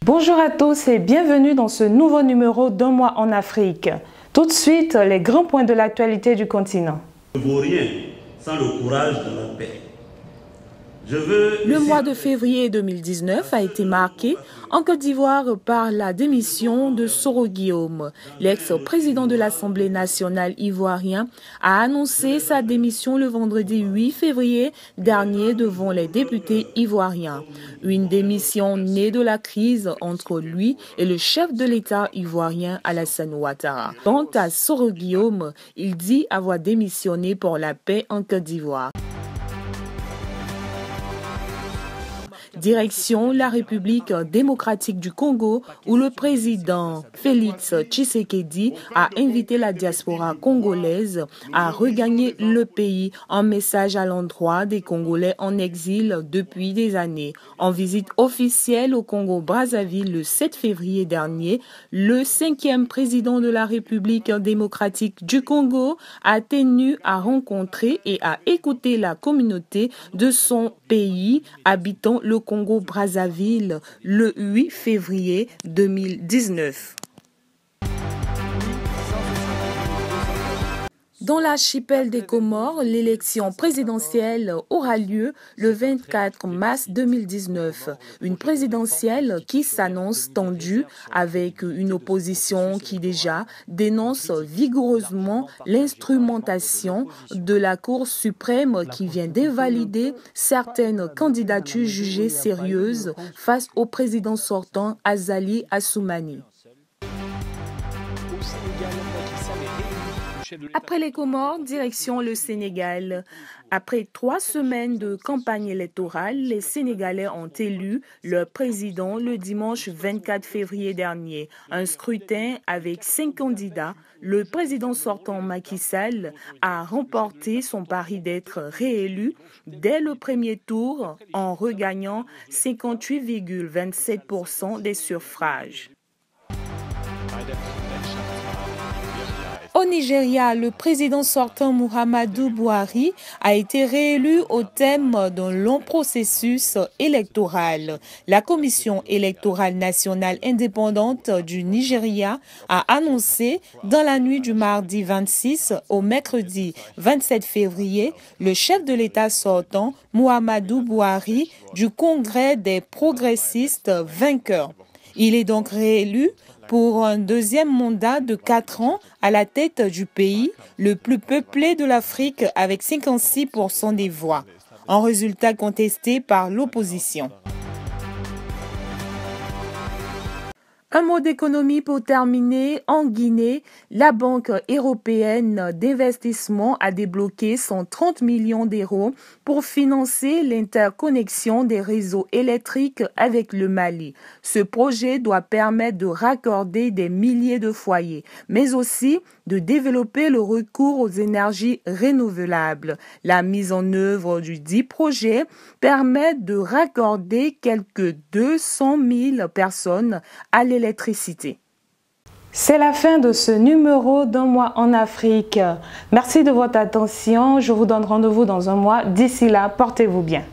Bonjour à tous et bienvenue dans ce nouveau numéro d'Un mois en Afrique. Tout de suite, les grands points de l'actualité du continent. Je ne vaux rien sans le courage de la paix. Le mois de février 2019 a été marqué en Côte d'Ivoire par la démission de Soro Guillaume. L'ex-président de l'Assemblée nationale ivoirien a annoncé sa démission le vendredi 8 février dernier devant les députés ivoiriens. Une démission née de la crise entre lui et le chef de l'État ivoirien Alassane Ouattara. Quant à Soro Guillaume, il dit avoir démissionné pour la paix en Côte d'Ivoire. Direction la République démocratique du Congo où le président Félix Tshisekedi a invité la diaspora congolaise à regagner le pays en message à l'endroit des Congolais en exil depuis des années. En visite officielle au Congo-Brazzaville le 7 février dernier, le 5e président de la République démocratique du Congo a tenu à rencontrer et à écouter la communauté de son pays habitant le Congo-Brazzaville le 8 février 2019. Dans l'archipel des Comores, l'élection présidentielle aura lieu le 24 mars 2019. Une présidentielle qui s'annonce tendue avec une opposition qui déjà dénonce vigoureusement l'instrumentation de la Cour suprême qui vient d'invalider certaines candidatures jugées sérieuses face au président sortant Azali Assoumani. Après les Comores, direction le Sénégal. Après 3 semaines de campagne électorale, les Sénégalais ont élu leur président le dimanche 24 février dernier. Un scrutin avec 5 candidats. Le président sortant Macky Sall a remporté son pari d'être réélu dès le premier tour en regagnant 58,27% des suffrages. Au Nigeria, le président sortant Muhammadu Buhari a été réélu au terme d'un long processus électoral. La Commission électorale nationale indépendante du Nigeria a annoncé dans la nuit du mardi 26 au mercredi 27 février le chef de l'État sortant Muhammadu Buhari du Congrès des progressistes vainqueur. Il est donc réélu pour un deuxième mandat de 4 ans à la tête du pays, le plus peuplé de l'Afrique avec 56% des voix. Un résultat contesté par l'opposition. Un mot d'économie pour terminer. En Guinée, la Banque européenne d'investissement a débloqué 130 millions d'euros pour financer l'interconnexion des réseaux électriques avec le Mali. Ce projet doit permettre de raccorder des milliers de foyers, mais aussi de développer le recours aux énergies renouvelables. La mise en œuvre du dit projet permet de raccorder quelques 200 000 personnes à l'électricité. C'est la fin de ce numéro d'Un mois en Afrique. Merci de votre attention. Je vous donne rendez-vous dans un mois. D'ici là, portez-vous bien.